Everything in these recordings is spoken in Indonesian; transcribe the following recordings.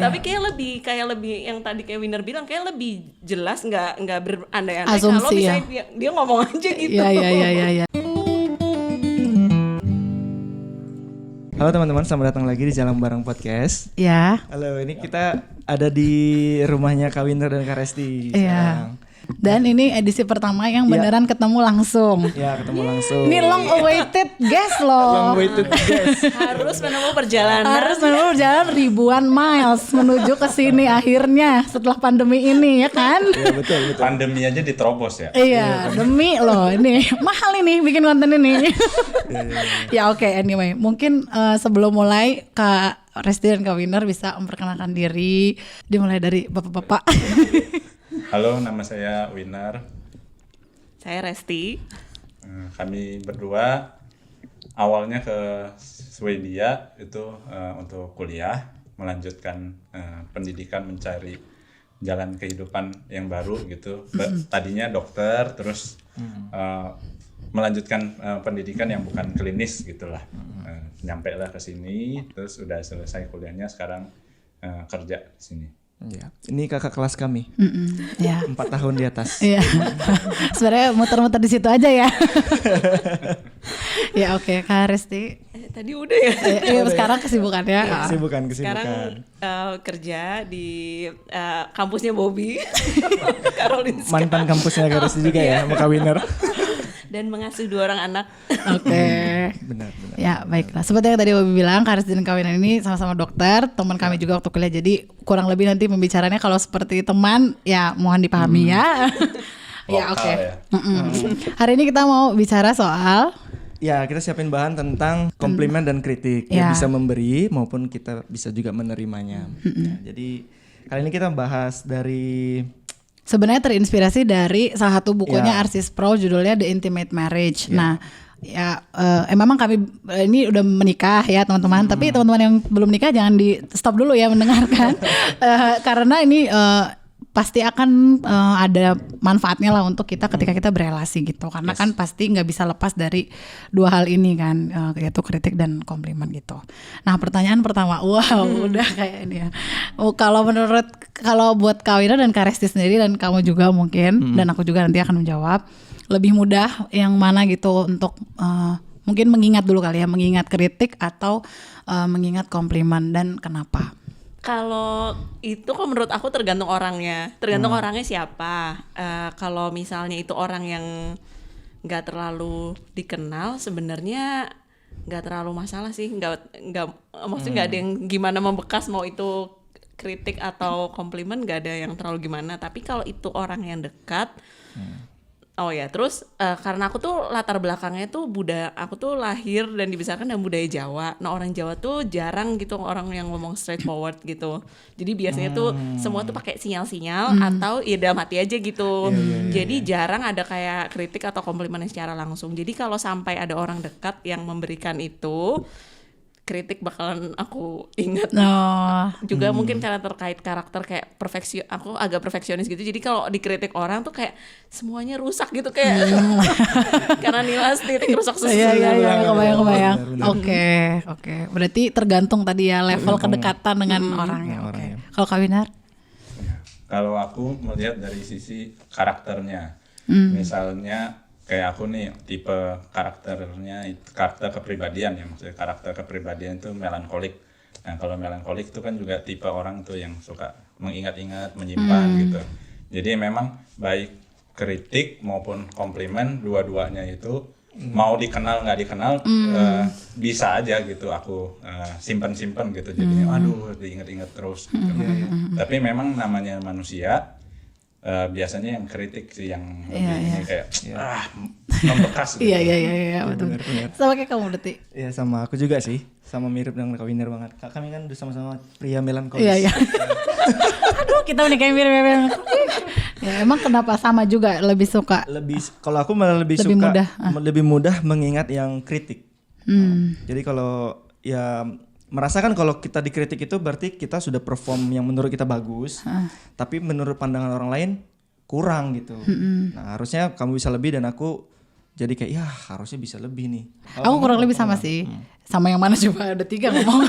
Tapi kayak lebih yang tadi kayak Winner bilang kayak lebih jelas, nggak berandai-andai kalau Asumsi, misalnya dia ngomong aja gitu. Iya. Halo teman-teman, selamat datang lagi di Jalan Bareng Podcast. Ya. Halo, ini kita ada di rumahnya Kak Winner dan Kak Resti. Iya. Dan ini edisi pertama yang beneran ketemu langsung. Ya, ketemu langsung. Ini long awaited guest loh. Long waited guys. Harus menempuh perjalanan. Harus berjalan ribuan miles menuju ke sini akhirnya setelah pandemi ini ya kan? Iya, betul. Pandemi aja diterobos ya. Iya, demi loh ini mahal ini bikin konten ini. Ya oke, anyway, mungkin sebelum mulai Kak Resti dan Kak Winner bisa memperkenalkan diri, dimulai dari bapak-bapak. Halo, nama saya Winner. Saya Resti. Kami berdua awalnya ke Swedia itu untuk kuliah, melanjutkan pendidikan, mencari jalan kehidupan yang baru gitu. Tadinya dokter, terus melanjutkan pendidikan yang bukan klinis gitulah. Nyampe lah ke sini, terus udah selesai kuliahnya, sekarang kerja di sini. Ya, ini kakak kelas kami. Ya. 4 tahun di atas. Iya. Sebenarnya muter-muter di situ aja ya. Ya oke, Kak Resti. Tadi udah ya. Sekarang kesibukannya. Kesibukan. Sekarang kerja di kampusnya Bobby. Karolinska. Mantan kampusnya Kak Resti juga ya, sama Kak Winner. Dan mengasuh 2 orang anak. Oke. Benar. Ya baiklah, seperti yang tadi Bobby bilang, Kak Resti dan Kak Winner ini sama-sama dokter, teman kami juga waktu kuliah, jadi kurang lebih nanti pembicaranya kalau seperti teman ya mohon dipahami ya. Ya oke. Hari ini kita mau bicara soal Ya, kita siapin bahan tentang komplimen dan kritik. Ya. Yang bisa memberi maupun kita bisa juga menerimanya. Ya, jadi kali ini kita bahas dari sebenarnya terinspirasi dari salah satu bukunya Arsis Pro, judulnya The Intimate Marriage. Nah, ya memang kami ini udah menikah ya teman-teman, tapi teman-teman yang belum nikah jangan di stop dulu ya mendengarkan, karena ini pasti akan ada manfaatnya lah untuk kita ketika kita berelasi gitu, karena kan pasti nggak bisa lepas dari 2 hal ini kan, yaitu kritik dan komplimen gitu. Nah pertanyaan pertama, udah kayak ini ya. Kalau buat Kak Winner dan Kak Resti sendiri dan kamu juga mungkin dan aku juga nanti akan menjawab, lebih mudah yang mana gitu untuk mungkin mengingat dulu kali ya, mengingat kritik atau mengingat komplimen, dan kenapa? Kalau itu kok menurut aku tergantung orangnya, orangnya siapa. Kalau misalnya itu orang yang nggak terlalu dikenal, sebenarnya nggak terlalu masalah sih, nggak maksudnya nggak ada yang gimana membekas, mau itu kritik atau komplimen nggak ada yang terlalu gimana. Tapi kalau itu orang yang dekat, terus karena aku tuh latar belakangnya tuh aku tuh lahir dan dibesarkan dalam budaya Jawa. Nah orang Jawa tuh jarang gitu orang yang ngomong straightforward gitu. Jadi biasanya tuh semua tuh pakai sinyal-sinyal atau ya dalam hati aja gitu. Jadi jarang ada kayak kritik atau komplimen secara langsung. Jadi kalau sampai ada orang dekat yang memberikan itu, kritik bakalan aku ingat. Juga mungkin karena terkait karakter kayak aku agak perfeksionis gitu, jadi kalau dikritik orang tuh kayak semuanya rusak gitu kayak karena nilai titik rusak sesuatu. Iya, kebayang. Oke. Berarti tergantung tadi ya level kedekatan dengan orangnya. Oke. Kalau Kak Winner? Kalau aku melihat dari sisi karakternya, misalnya kayak aku nih tipe karakter kepribadian ya, maksudnya karakter kepribadian itu melankolik. Nah kalau melankolik itu kan juga tipe orang tuh yang suka mengingat-ingat, menyimpan gitu. Jadi memang baik kritik maupun komplimen, dua-duanya itu mau dikenal nggak dikenal bisa aja gitu aku simpan gitu, jadinya aduh diingat-ingat terus gitu. Tapi memang namanya manusia, biasanya yang kritik sih yang lebih kayak membekas gitu. Iya, betul. Sama kayak kamu berarti. Ya sama aku juga sih, sama mirip dengan Kak Winner banget. Kami kan udah sama-sama pria melankolis. Iya. Aduh, kita menikah mirip-mirip. Ya, emang kenapa sama juga lebih suka? Kalau aku malah lebih suka lebih mudah mengingat yang kritik. Jadi kalau ya merasakan kalau kita dikritik itu berarti kita sudah perform yang menurut kita bagus, tapi menurut pandangan orang lain kurang gitu. Nah harusnya kamu bisa lebih dan aku Jadi kayak ya harusnya bisa lebih nih. Aku kurang lebih sama sih. Sama yang mana coba, ada 3 ngomong.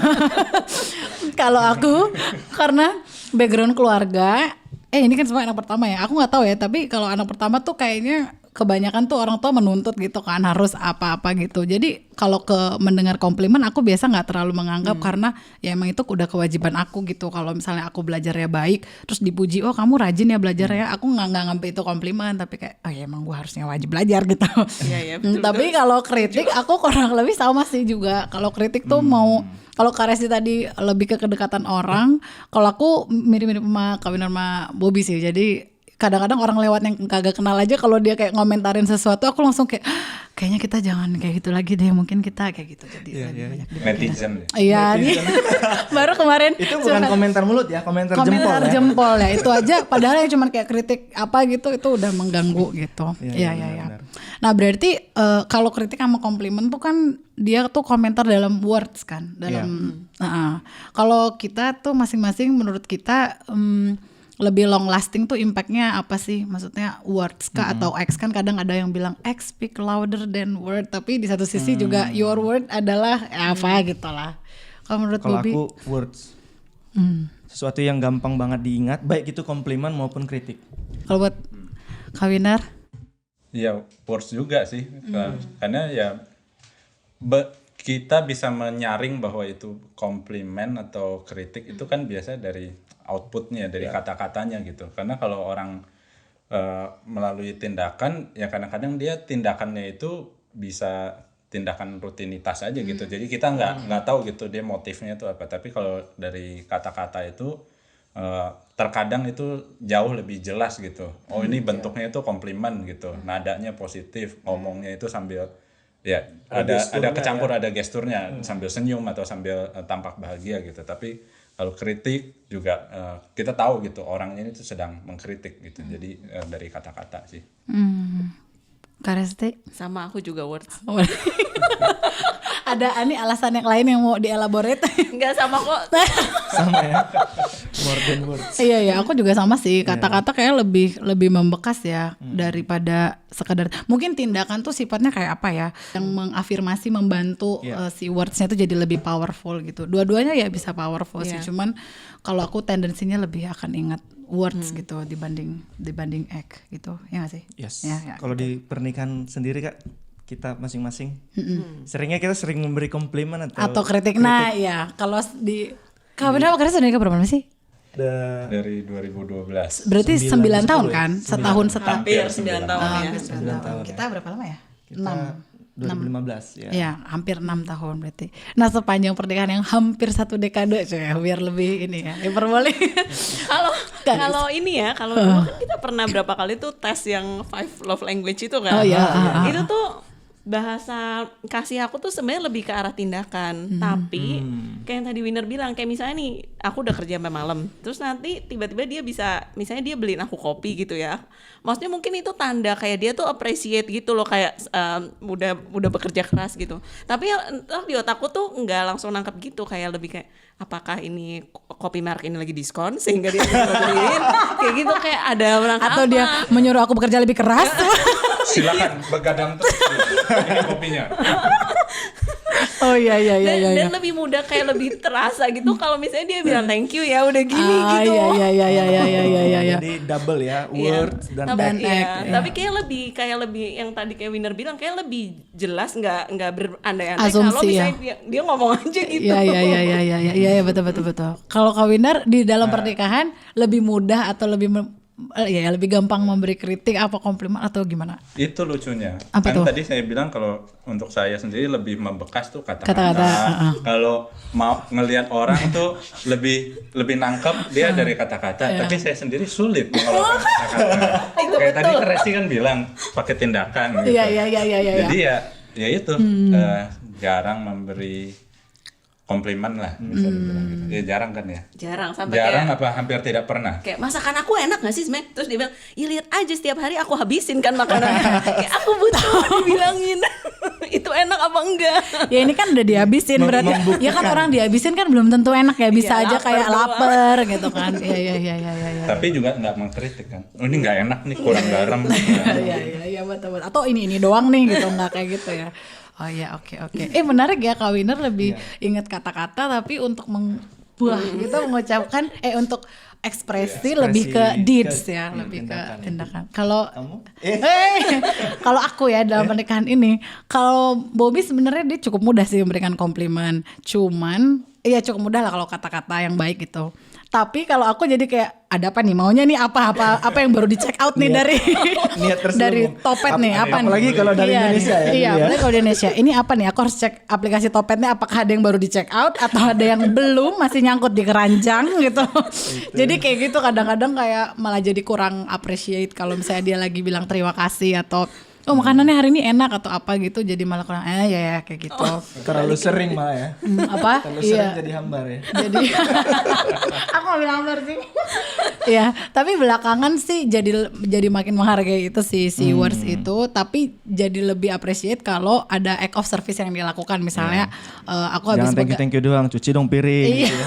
Kalau aku karena background keluarga, ini kan semua anak pertama ya. Aku nggak tahu ya, tapi kalau anak pertama tuh kayaknya kebanyakan tuh orang tua menuntut gitu kan, harus apa-apa gitu. Jadi kalau mendengar komplimen aku biasa nggak terlalu menganggap karena ya emang itu udah kewajiban aku gitu. Kalau misalnya aku belajarnya baik terus dipuji, oh kamu rajin ya belajarnya, aku nggak ngambil itu komplimen, tapi kayak oh ya emang gue harusnya wajib belajar gitu. Iya, betul. Tapi kalau kritik aku kurang lebih sama sih juga. Kalau kritik tuh mau, kalau Karesi tadi lebih ke kedekatan orang, kalau aku mirip-mirip sama Kawinar sama Bobby sih. Jadi kadang-kadang orang lewat yang kagak kenal aja kalau dia kayak ngomentarin sesuatu, aku langsung kayak kayaknya kita jangan kayak gitu lagi deh, mungkin kita kayak gitu. Jadi banyak netizen. Iya nih. Baru kemarin Itu bukan komentar mulut ya, komentar jempol ya. Itu aja padahal yang cuma kayak kritik apa gitu, itu udah mengganggu gitu. Iya. Nah, berarti kalau kritik sama komplimen tuh kan dia tuh komentar dalam words kan, dalam kalau kita tuh masing-masing menurut kita lebih long lasting tuh impactnya apa sih? Maksudnya words kah atau X? Kan kadang ada yang bilang X speak louder than word, tapi di satu sisi juga your word adalah apa gitu lah. Kalau menurut Bobby? Kalau aku words, sesuatu yang gampang banget diingat, baik itu komplimen maupun kritik. Kalau buat Kawinar? Ya words juga sih, karena ya kita bisa menyaring bahwa itu komplimen atau kritik itu kan biasa dari outputnya, dari kata-katanya gitu. Karena kalau orang melalui tindakan, ya kadang-kadang dia tindakannya itu bisa tindakan rutinitas aja gitu. Jadi kita nggak tahu gitu dia motifnya itu apa. Tapi kalau dari kata-kata itu terkadang itu jauh lebih jelas gitu. Oh ini bentuknya itu komplimen gitu, nadanya positif, ngomongnya itu sambil ya ada kecampur ada gesturnya, sambil senyum atau sambil tampak bahagia gitu. Tapi kalau kritik juga kita tahu gitu orangnya itu sedang mengkritik gitu. Jadi dari kata-kata sih. Karesti? Sama aku juga words. Ada alasan yang lain yang mau dielaborate? Enggak, sama kok. Sama ya. More than words. Iya, aku juga sama sih. Kata-kata kayak lebih membekas ya daripada sekadar. Mungkin tindakan tuh sifatnya kayak apa ya? Yang mengafirmasi, membantu si words-nya tuh jadi lebih powerful gitu. Dua-duanya ya bisa powerful sih. Cuman kalau aku tendensinya lebih akan ingat words gitu dibanding act gitu. Ya nggak sih? Yes. Ya, kalau di pernikahan sendiri Kak, kita masing-masing seringnya kita sering memberi komplimen atau kritik. Nah ya kalau di Kawinar sama Karesti nikah berapa lama sih? Dari 2012. Berarti 9 tahun kan? Setahun. Hampir 9 tahun ya. 9 tahun. Kita berapa lama ya? Kita 2015 ya. Ya, hampir 6 tahun berarti. Nah, sepanjang pernikahan yang hampir 1 dekade coy, biar lebih ini ya. Hiperboleh. Kalau ini ya, kalau dulu kan kita pernah berapa kali tuh tes yang 5 love language itu kan. Oh iya. Itu tuh bahasa kasih aku tuh sebenarnya lebih ke arah tindakan, tapi kayak yang tadi Winner bilang, kayak misalnya nih aku udah kerja sampai malam, terus nanti tiba-tiba dia bisa, misalnya dia beliin aku kopi gitu ya, maksudnya mungkin itu tanda kayak dia tuh appreciate gitu loh, kayak udah bekerja keras gitu, tapi entah di otakku tuh nggak langsung nangkep gitu, kayak lebih kayak apakah ini kopi merek ini lagi diskon sehingga dia bisa beliin kayak gitu, kayak ada merangkap atau dia menyuruh aku bekerja lebih keras. Silakan begadang terus. Ini kopinya. Oh iya. Dan lebih mudah, kayak lebih terasa gitu kalau misalnya dia bilang thank you ya udah gini gitu. Iya. Jadi double ya, words dan act. Tapi kayak lebih yang tadi kayak Winner bilang, kayak lebih jelas, nggak berandai-andai asumsi kalau misalnya dia ngomong aja gitu. Iya betul. Kalau Kawinar di dalam pernikahan lebih mudah atau lebih gampang memberi kritik apa komplimen atau gimana? Itu lucunya. Apa kan tuh? Tadi saya bilang kalau untuk saya sendiri lebih membekas tuh Kata-kata. Kalau mau ngelihat orang tuh lebih nangkep dia dari kata-kata. Tapi saya sendiri sulit kalau kata-kata. Kayak tadi Karesti kan bilang pakai tindakan gitu. Iya. Jadi ya itu jarang memberi komplimen lah bisa dibilang gitu. Ya jarang kan ya? Jarang sampai jarang kayak, apa hampir tidak pernah? Kayak masakan aku enak gak sih sebenernya? Terus dia bilang, ya lihat aja setiap hari aku habisin kan makanannya. Kayak aku butuh dibilangin. itu enak apa enggak. Ya ini kan udah dihabisin berarti. Ya kan orang dihabisin kan belum tentu enak ya, bisa aja kayak lapar gitu kan. Iya. Tapi juga nggak mengkritik kan. Oh, ini nggak enak nih, kurang garam. Iya betul. Atau ini doang nih gitu, nggak kayak gitu ya. Oh ya, oke. Menarik ya, Kak Winner lebih ingat kata-kata tapi untuk membuah gitu mengucapkan untuk ekspresi lebih ke deeds ya, lebih ke tindakan. Kalau kalau aku ya dalam pernikahan ini, kalau Bobby sebenarnya dia cukup mudah sih memberikan komplimen. Cuman iya cukup mudah lah kalau kata-kata yang baik gitu. Tapi kalau aku jadi kayak ada apa nih, maunya nih apa yang baru di check out nih dari dari Topet nih apa nih? Apalagi kalau dari Indonesia ya. Iya, apalagi kalau di Indonesia. Ini apa nih? Aku harus cek aplikasi Topetnya apakah ada yang baru di check out atau ada yang belum masih nyangkut di keranjang gitu. Jadi kayak gitu kadang-kadang kayak malah jadi kurang appreciate kalau misalnya dia lagi bilang terima kasih atau makanannya hari ini enak atau apa gitu, jadi malah kurang ya kayak gitu. Terlalu sering malah ya. Apa? Terlalu sering jadi hambar ya. Jadi aku gak bilang hambar sih. Ya, tapi belakangan sih jadi makin menghargai itu si words itu, tapi jadi lebih appreciate kalau ada act of service yang dilakukan. Misalnya aku habis jangan thank you doang, cuci dong piring gitu ya.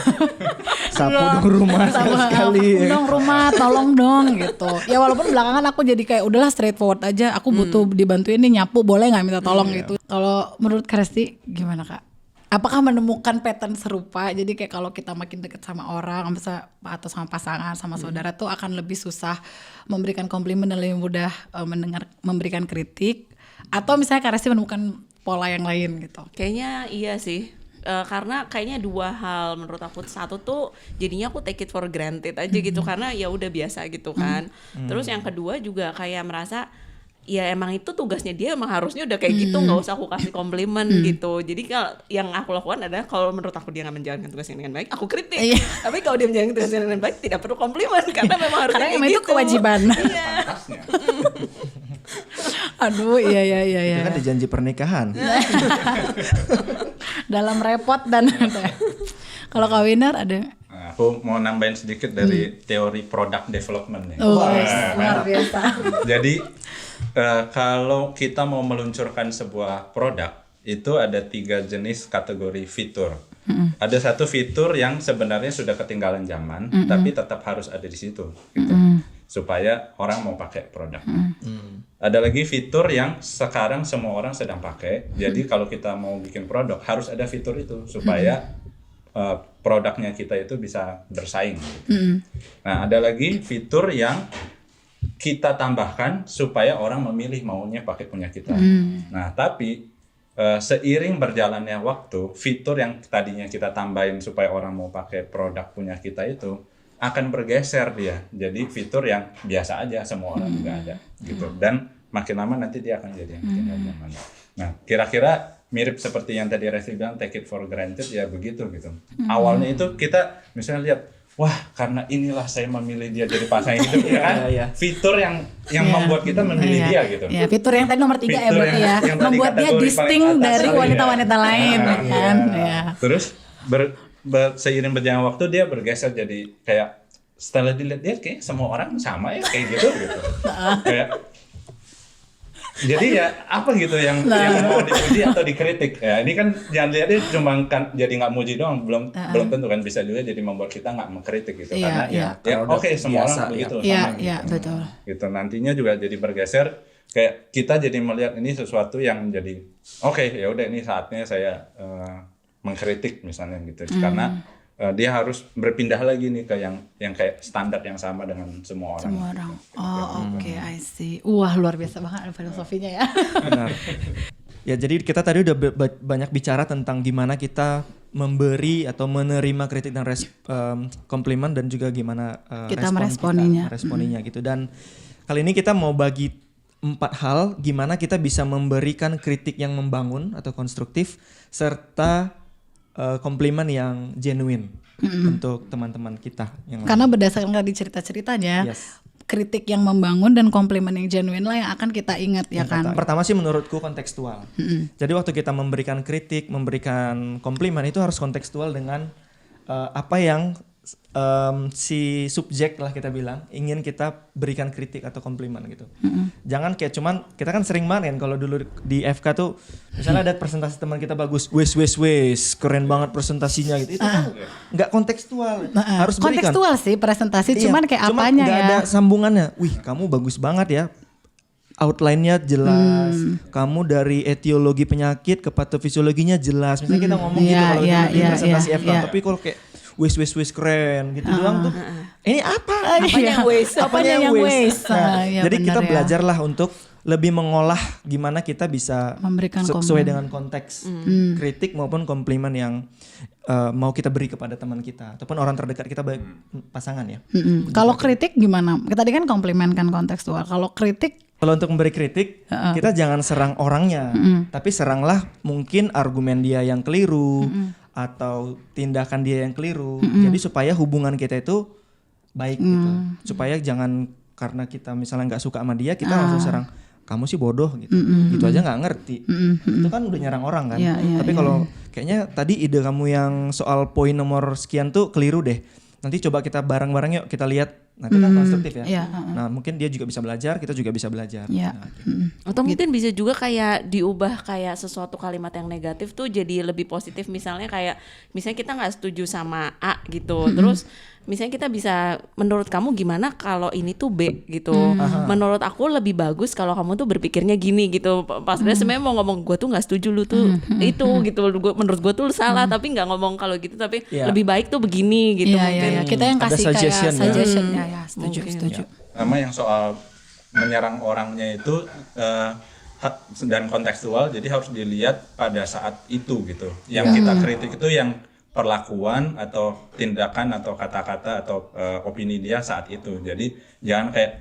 Sapu dong rumah sekali. Sapu dong rumah, tolong dong gitu. Ya walaupun belakangan aku jadi kayak udahlah straightforward aja. Aku butuh dibantuin nih nyapu, boleh nggak minta tolong gitu. Kalau menurut Kak Resti gimana Kak? Apakah menemukan pattern serupa? Jadi kayak kalau kita makin deket sama orang, atau sama pasangan, sama saudara tuh akan lebih susah memberikan komplimen dan lebih mudah memberikan kritik. Atau misalnya Kak Resti menemukan pola yang lain gitu? Kayaknya iya sih. Karena kayaknya dua hal menurut aku. Satu tuh jadinya aku take it for granted aja gitu karena ya udah biasa gitu kan. Terus yang kedua juga kayak merasa ya emang itu tugasnya dia, emang harusnya udah kayak gitu, nggak usah aku kasih komplimen gitu. Jadi kalau yang aku lakukan adalah kalau menurut aku dia nggak menjalankan tugasnya dengan baik, aku kritik. Tapi kalau dia menjalankan tugasnya dengan baik, tidak perlu komplimen karena memang harusnya karena kayak itu gitu. kewajiban. Iya. Aduh, iya. Itu kan di janji pernikahan. Dalam repot dan kalau Kak Winner ada? Nah, aku mau nambahin sedikit dari teori product development nih. Luar biasa. Jadi kalau kita mau meluncurkan sebuah produk, itu ada 3 jenis kategori fitur. Ada satu fitur yang sebenarnya sudah ketinggalan zaman, tapi tetap harus ada di situ, gitu, supaya orang mau pakai produk. Ada lagi fitur yang sekarang semua orang sedang pakai, jadi kalau kita mau bikin produk harus ada fitur itu supaya produknya kita itu bisa bersaing. Gitu. Nah, ada lagi fitur yang kita tambahkan supaya orang memilih maunya pakai punya kita. Nah, tapi seiring berjalannya waktu, fitur yang tadinya kita tambahin supaya orang mau pakai produk punya kita itu akan bergeser dia. Jadi fitur yang biasa aja, semua orang juga ada gitu. Dan makin lama nanti dia akan jadi yang ketinggalan zaman. Nah, kira-kira mirip seperti yang tadi Resti bilang, take it for granted ya begitu gitu. Awalnya itu kita misalnya lihat, wah karena inilah saya memilih dia jadi pasangan hidup ya kan. Fitur yang membuat kita memilih dia gitu. Ya, fitur yang tadi nomor 3 ya berarti ya. Membuat dia distinct dari wanita-wanita lain kan. Ya. Terus seiring berjalan waktu dia bergeser jadi kayak setelah dilihat dia kayak semua orang sama ya kayak gitu. Kayak jadi ya apa gitu yang mau dipuji atau dikritik ya, ini kan jangan lihatnya cuma kan jadi nggak muji doang, belum tentu kan, bisa juga jadi membuat kita nggak mengkritik gitu karena oke, semua orang begitu sama gitu. Betul. Gitu nantinya juga jadi bergeser kayak kita jadi melihat ini sesuatu yang jadi oke, ya udah ini saatnya saya mengkritik misalnya gitu karena dia harus berpindah lagi nih ke yang kayak standar yang sama dengan semua orang. Semua orang. Oke, I see. Wah, luar biasa banget filosofinya ya. Benar. Ya, jadi kita tadi udah banyak bicara tentang gimana kita memberi atau menerima kritik dan komplimen dan juga gimana kita meresponinya gitu. Dan kali ini kita mau bagi 4 hal gimana kita bisa memberikan kritik yang membangun atau konstruktif serta komplimen yang genuine untuk teman-teman kita yang karena berdasarkan tadi cerita-ceritanya kritik yang membangun dan komplimen yang genuine lah yang akan kita ingat ya kan. Pertama sih menurutku kontekstual. Jadi waktu kita memberikan kritik, memberikan komplimen itu harus kontekstual dengan apa yang si subjek lah kita bilang ingin kita berikan kritik atau komplimen gitu. Jangan kayak cuman kita kan sering banget kan kalau dulu di FK tuh misalnya ada presentasi teman kita bagus, wes keren banget presentasinya gitu. Itu kan nggak kontekstual. Harus berikan. Kontekstual sih presentasi, Iya, cuman kayak cuma apanya nggak ya. ada sambungannya. Wih, kamu bagus banget ya. Outline-nya jelas. Kamu dari etiologi penyakit ke patofisiologinya jelas. Misalnya kita ngomong gitu kalau di presentasi FK, tapi kalau kayak wis keren gitu doang tuh. Ini apa? Apanya yang waste? Apanya yang waste? Nah, Iya, jadi benar kita ya. belajarlah untuk lebih mengolah gimana kita bisa Memberikan sesuai komen. dengan konteks kritik maupun komplimen yang mau kita beri kepada teman kita ataupun orang terdekat kita, baik pasangan ya. Kalau kritik gimana? Tadi kan komplimen kan kontekstual. Kalau kritik Kalau untuk memberi kritik, kita jangan serang orangnya, tapi seranglah mungkin argumen dia yang keliru atau tindakan dia yang keliru. Jadi supaya hubungan kita itu baik gitu. Supaya jangan karena kita misalnya nggak suka sama dia, kita langsung serang. Kamu sih bodoh gitu. Gitu aja nggak ngerti. Itu kan udah nyerang orang kan. Tapi kalau kayaknya tadi ide kamu yang soal poin nomor sekian tuh keliru deh. Nanti coba kita bareng-bareng yuk kita lihat. Nah itu kan konstruktif ya. Iya, Nah mungkin dia juga bisa belajar, kita juga bisa belajar. Iya. Nah, gitu. Atau mungkin bisa juga kayak diubah kayak sesuatu kalimat yang negatif tuh jadi lebih positif. Misalnya kita nggak setuju sama A gitu, terus misalnya kita bisa, menurut kamu gimana kalau ini tuh B gitu. Menurut aku lebih bagus kalau kamu tuh berpikirnya gini gitu. Pas dia sebenarnya mau ngomong gue tuh nggak setuju lu tuh itu gitu. Menurut gue tuh salah, tapi nggak ngomong kalau gitu, tapi lebih baik tuh begini gitu. Iya, mungkin. iya. Kita yang Ada kasih kayak suggestion ya. suggestion ya, setuju, Mungkin. setuju. Sama yang soal menyerang orangnya itu dan kontekstual, jadi harus dilihat pada saat itu gitu. Yang kita kritik itu yang perlakuan atau tindakan atau kata-kata atau opini dia saat itu. Jadi jangan kayak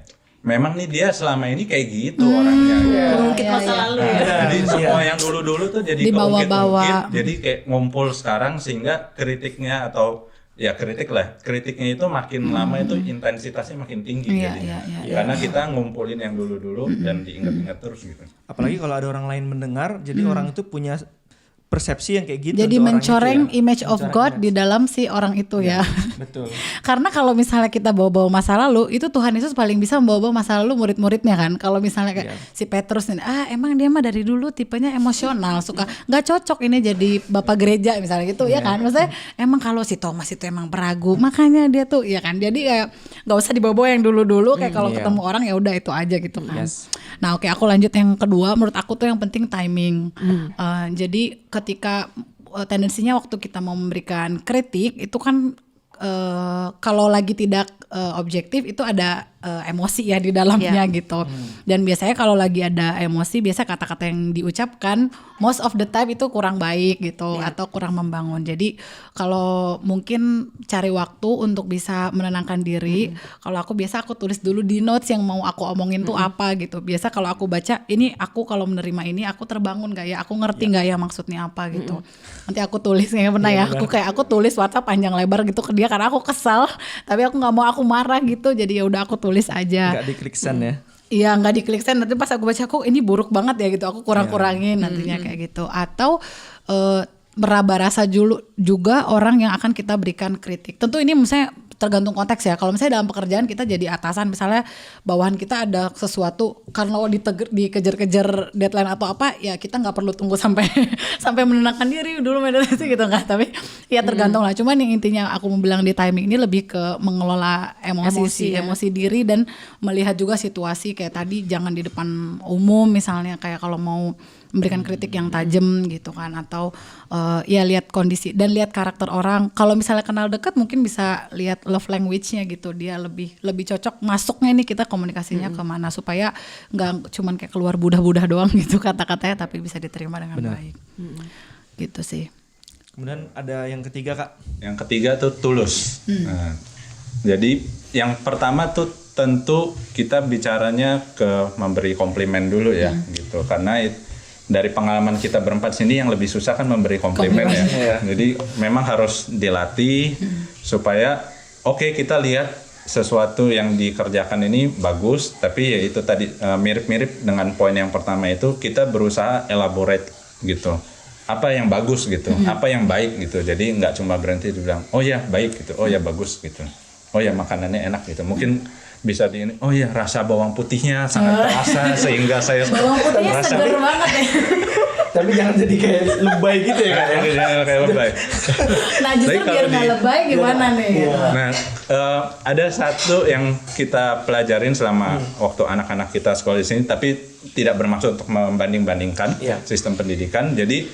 memang nih dia selama ini kayak gitu orangnya. Mungkin masa lalu ya. Jadi semua yang dulu-dulu tuh jadi Dibawa-bawa. keungkit-ungkit, jadi kayak ngumpul sekarang sehingga kritiknya atau ya kritiknya itu makin lama itu intensitasnya makin tinggi jadinya. Karena kita ngumpulin yang dulu-dulu dan diingat-ingat terus gitu. Apalagi kalau ada orang lain mendengar, jadi orang itu punya persepsi yang kayak gitu. Jadi untuk orang mencoreng itu ya. image of Mencoreng God image. di dalam si orang itu ya. Betul. Karena kalau misalnya kita bawa-bawa masa lalu, itu Tuhan Yesus paling bisa membawa masa lalu murid-muridnya kan. Kalau misalnya kayak si Petrus ini, emang dia mah dari dulu tipenya emosional, suka nggak cocok ini jadi bapak gereja misalnya gitu ya kan. Maksudnya emang kalau si Thomas itu emang peragu, makanya dia tuh ya kan. Jadi kayak nggak usah dibawa-bawa yang dulu-dulu, kayak kalau ketemu orang ya udah itu aja gitu kan. Nah oke, aku lanjut yang kedua. Menurut aku tuh yang penting timing. Jadi ketika tendensinya waktu kita mau memberikan kritik itu kan kalau lagi tidak objektif itu ada emosi ya di dalamnya gitu. Dan biasanya kalau lagi ada emosi, biasa kata-kata yang diucapkan most of the time itu kurang baik gitu atau kurang membangun. Jadi kalau mungkin cari waktu untuk bisa menenangkan diri. Kalau aku biasa aku tulis dulu di notes yang mau aku omongin tuh apa gitu. Biasa kalau aku baca ini, aku kalau menerima ini aku terbangun gak ya, aku ngerti gak ya maksudnya apa gitu. Nanti aku tulis kayak pernah ya, aku tulis WhatsApp panjang lebar gitu ke dia karena aku kesal, tapi aku nggak mau aku marah gitu. Jadi ya udah aku tulis aja. Nggak diklik send ya. Iya, nggak diklik send. Nanti pas aku baca, kok ini buruk banget ya gitu, aku kurang-kurangin nantinya kayak gitu. Atau meraba rasa juga orang yang akan kita berikan kritik. Tentu ini misalnya tergantung konteks ya. Kalau misalnya dalam pekerjaan kita jadi atasan, misalnya bawahan kita ada sesuatu karena dikejar-kejar deadline atau apa, ya kita nggak perlu tunggu sampai menenangkan diri dulu meditasi gitu nggak. Tapi ya tergantung lah. Cuman yang intinya aku mau bilang di timing ini lebih ke mengelola emosi diri dan melihat juga situasi kayak tadi, jangan di depan umum misalnya, kayak kalau mau memberikan kritik yang tajam gitu kan, atau ya lihat kondisi dan lihat karakter orang. Kalau misalnya kenal dekat mungkin bisa lihat love language-nya gitu, dia lebih cocok masuknya nih kita komunikasinya kemana, supaya nggak cuman kayak keluar budah-budah doang gitu kata-katanya, tapi bisa diterima dengan baik. Gitu sih. Kemudian ada yang ketiga Kak. Yang ketiga tuh tulus. Nah, jadi yang pertama tuh tentu kita bicaranya ke memberi komplimen dulu ya gitu, karena dari pengalaman kita berempat sini yang lebih susah kan memberi komplimen ya. Jadi memang harus dilatih supaya kita lihat sesuatu yang dikerjakan ini bagus, tapi ya itu tadi mirip-mirip dengan poin yang pertama itu, kita berusaha elaborate gitu. apa yang bagus gitu, apa yang baik gitu. Jadi nggak cuma berhenti dibilang, oh ya baik gitu, oh ya bagus gitu, oh ya makanannya enak gitu. Mungkin bisa di ini, oh ya rasa bawang putihnya sangat terasa sehingga saya Bawang putihnya merasa seger banget ya. Tapi jangan jadi kayak lebay gitu ya Kak ya. jangan kayak lebay. Nah justru Tapi kalau biar nggak di- lebay gimana nih? Nah, ada satu yang kita pelajarin selama waktu anak-anak kita sekolah di sini, tapi tidak bermaksud untuk membanding-bandingkan Iya. sistem pendidikan. Jadi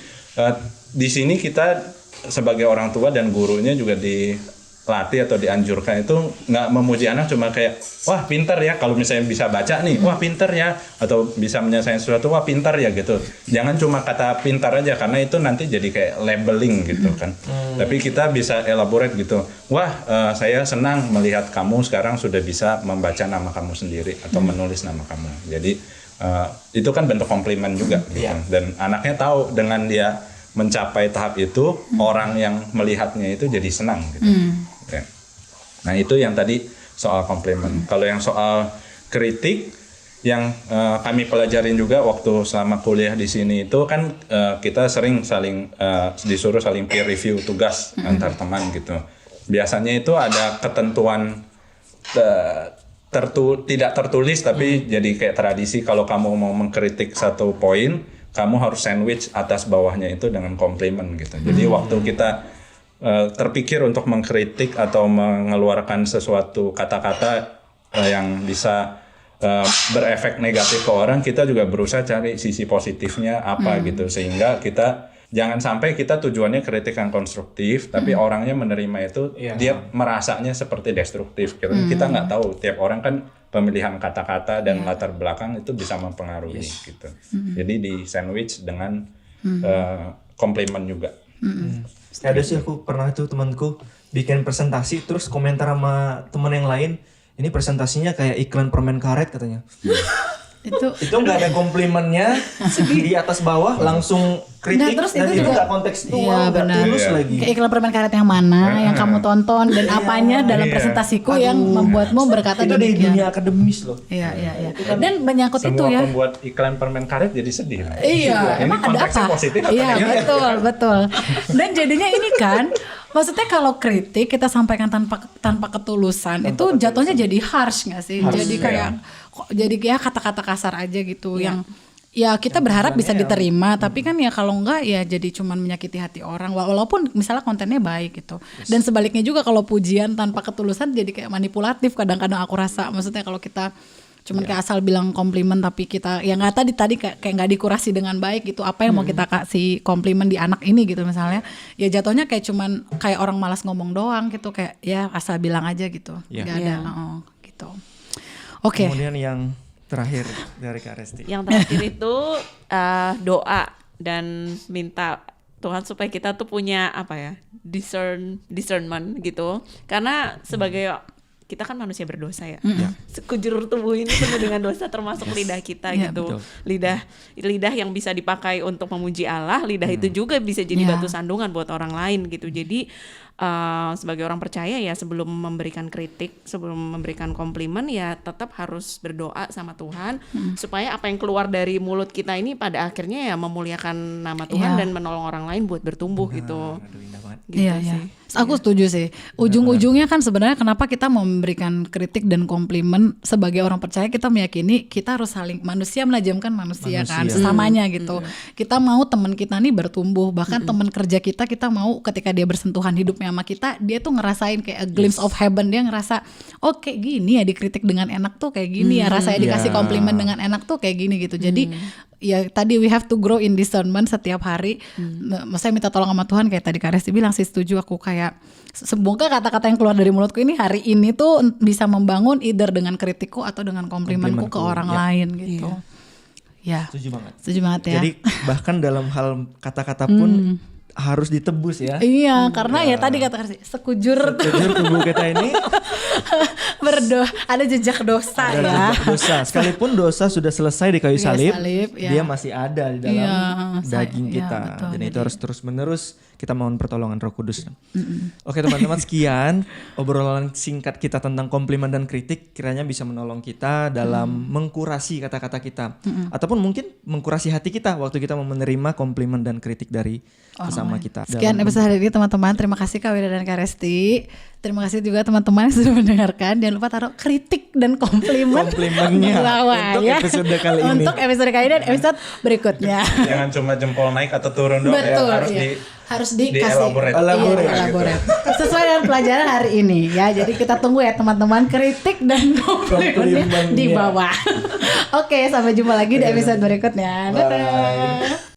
di sini kita sebagai orang tua dan gurunya juga dilatih atau dianjurkan itu nggak memuji anak cuma kayak wah pintar ya, kalau misalnya bisa baca nih wah pintar ya, atau bisa menyelesaikan sesuatu wah pintar ya gitu. Jangan cuma kata pintar aja karena itu nanti jadi kayak labeling gitu kan. Tapi kita bisa elaborate gitu. Wah saya senang melihat kamu sekarang sudah bisa membaca nama kamu sendiri atau menulis nama kamu. Jadi itu kan bentuk komplimen juga gitu. Dan anaknya tahu dengan dia mencapai tahap itu orang yang melihatnya itu jadi senang gitu. Oke. Nah itu yang tadi soal komplimen. Kalau yang soal kritik yang kami pelajarin juga waktu selama kuliah di sini itu kan kita sering saling disuruh saling peer review tugas antar teman gitu. Biasanya itu ada ketentuan tidak tertulis tapi jadi kayak tradisi, kalau kamu mau mengkritik satu poin kamu harus sandwich atas bawahnya itu dengan komplimen gitu. Jadi waktu kita terpikir untuk mengkritik atau mengeluarkan sesuatu kata-kata yang bisa berefek negatif ke orang, kita juga berusaha cari sisi positifnya apa gitu, sehingga kita jangan sampai kita tujuannya kritik yang konstruktif tapi orangnya menerima itu dia merasanya seperti destruktif. Kita nggak tahu, tiap orang kan pemilihan kata-kata dan latar belakang itu bisa mempengaruhi gitu. Jadi di sandwich dengan komplimen juga. Ada sih aku pernah tuh temanku bikin presentasi terus komentar sama teman yang lain, ini presentasinya kayak iklan permen karet katanya. Itu nggak ada komplimennya di atas bawah langsung kritik. Nah, terus dan itu juga nggak kontekstual, iya, nggak benar. tulus lagi. Kayak iklan permen karet yang mana yang kamu tonton dan apanya dalam presentasiku yang membuatmu berkata Itu di demikian. dunia akademis loh. Iya. Dan menyangkut itu Semua ya. pembuat iklan permen karet jadi sedih. Iya, Ini emang ada konteksnya apa? positif atau Iya, negatif? betul. Dan jadinya ini kan, maksudnya kalau kritik kita sampaikan tanpa ketulusan, itu jatuhnya jadi harsh nggak sih? Jadi kayak jadi ya kata-kata kasar aja gitu yang ya kita berharap bisa diterima, tapi kan ya kalau enggak ya jadi cuman menyakiti hati orang walaupun misalnya kontennya baik gitu. Dan sebaliknya juga kalau pujian tanpa ketulusan jadi kayak manipulatif kadang-kadang aku rasa. Maksudnya kalau kita cuman kayak asal bilang komplimen tapi kita ya nggak tadi kayak nggak dikurasi dengan baik gitu, apa yang mau kita kasih komplimen di anak ini gitu misalnya, ya jatuhnya kayak cuman kayak orang malas ngomong doang gitu, kayak ya asal bilang aja gitu, nggak ada gitu. Oke. Kemudian yang terakhir dari Kak Resti. Yang terakhir itu doa dan minta Tuhan supaya kita tuh punya apa ya, discernment gitu. Karena sebagai kita kan manusia berdosa ya. Sekujur tubuh ini penuh dengan dosa termasuk lidah kita gitu. Betul. Lidah yang bisa dipakai untuk memuji Allah, lidah itu juga bisa jadi batu sandungan buat orang lain gitu. Jadi sebagai orang percaya ya sebelum memberikan kritik, sebelum memberikan komplimen ya tetap harus berdoa sama Tuhan supaya apa yang keluar dari mulut kita ini pada akhirnya ya memuliakan nama Tuhan dan menolong orang lain buat bertumbuh gitu. Aduh, indah banget. Gitu Iya, sih. Aku setuju sih. Ujung-ujungnya kan sebenarnya kenapa kita memberikan kritik dan komplimen sebagai orang percaya, kita meyakini kita harus saling, manusia menajamkan manusia kan sesamanya gitu. Kita mau teman kita nih bertumbuh, bahkan teman kerja kita mau ketika dia bersentuhan hidupnya sama kita, dia tuh ngerasain kayak a glimpse of heaven, dia ngerasa oh kayak gini ya dikritik dengan enak tuh kayak gini ya, rasanya dikasih komplimen dengan enak tuh kayak gini gitu. Jadi ya tadi we have to grow in discernment setiap hari. Maksudnya minta tolong sama Tuhan kayak tadi Kak Resti bilang sih, setuju aku, kayak semoga kata-kata yang keluar dari mulutku ini hari ini tuh bisa membangun either dengan kritikku atau dengan komplimenku ke orang lain gitu. Ya. Setuju banget. Setuju banget ya. Jadi bahkan dalam hal kata-kata pun harus ditebus ya. Iya, karena ya tadi kata Karsi, sekujur Sekujur tubuh kita ini ada jejak dosa ada ya. jejak dosa. Sekalipun dosa sudah selesai di kayu Iya, salib, salib, ya. dia masih ada di dalam Iya, daging iya, kita. betul. Dan itu Jadi- harus terus-menerus kita mohon pertolongan Roh Kudus. Oke teman-teman, sekian obrolan singkat kita tentang komplimen dan kritik, kiranya bisa menolong kita dalam mengkurasi kata-kata kita. Ataupun mungkin mengkurasi hati kita waktu kita mau menerima komplimen dan kritik dari sesama kita. Sekian Dalam- episode hari ini teman-teman. Terima kasih Kak Wida dan Kak Resti. Terima kasih juga teman-teman yang sudah mendengarkan. Jangan lupa taruh kritik dan komplimen Komplimennya di bawah, untuk episode kali ini. Untuk episode kali ini dan episode berikutnya. Jangan cuma jempol naik atau turun doang ya, Betul, harus iya. Harus dikasih elaborate. Elaborate. Iya, elaborate. Sesuai dengan pelajaran hari ini ya. Jadi kita tunggu ya teman-teman kritik dan komplimennya di Komplimennya. bawah. Oke, sampai jumpa lagi di episode berikutnya. Dadah.